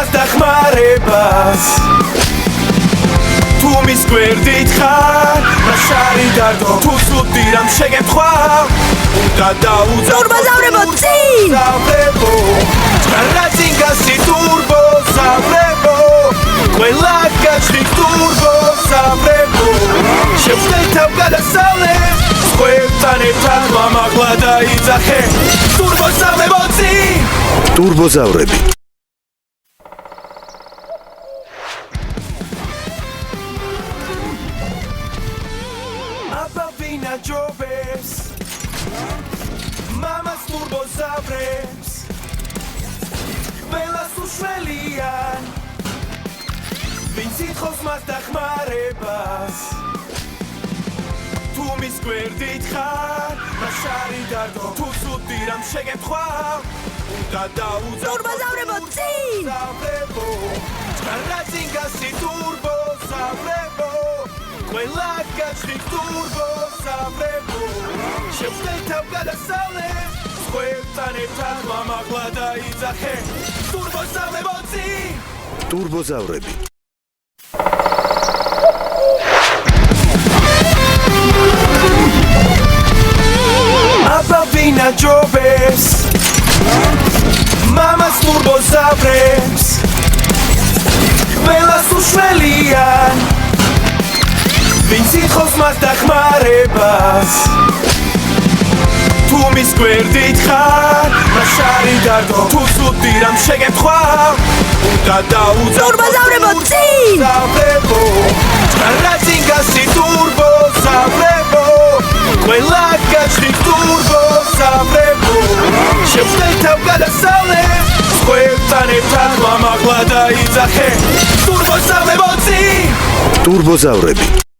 ხოსმას დახმარებას თუ მის გვერდით ხარ მაშარი დარდო თუ ცუდი რამ შეგეთქვა უნდა ტურბოზავრებო წინ რაცინგასი ტურბოზავრებო ყველა გაჩხი ტურბოზავრებო შევხვდეთ თავ გადასავლეთ სხვებთან ერთად მამაღლა დაიძახე ტურბოზავრებო წინ ტურბოზავრები აბავინა ჯობებს მამას ტურბოზავრებს ყველას უშველიან ვინც ითხოვს მას დახმარებას თუ მის გვერდით ხარ მაშარი დარდო თუ ცუდი რამ შეგეთქვა უნდა ტურბოზავრებო წინ რაცინგასი ტურბოზავრებო ყველა გაჩხი ტურბოზავრებო შევხვდეთ თავ გადასავლეთ სხვებთან ერთად მამაღლა დაიძახე ტურბოზავრებო წინ ტურბოზავრები აბავინა ჯობებს მამას ტურბოზავრებს ყველას უშველიან ვინც ითხოვს მას დახმარებას თუ მის გვერდით ხარ მაშარი დარდო თუ ცუდი რამ შეგეთქვა უნდა ტურბოზავრებო წინ რაცინგასი ტურბოზავრებო ყველა გაჩხი ტურბოზავრებო შევხვდეთ თავ გადასავლეთ სხვებთან ერთად მამაღლა დაიძახე ტურბოზავრებო წინ ტურბოზავრები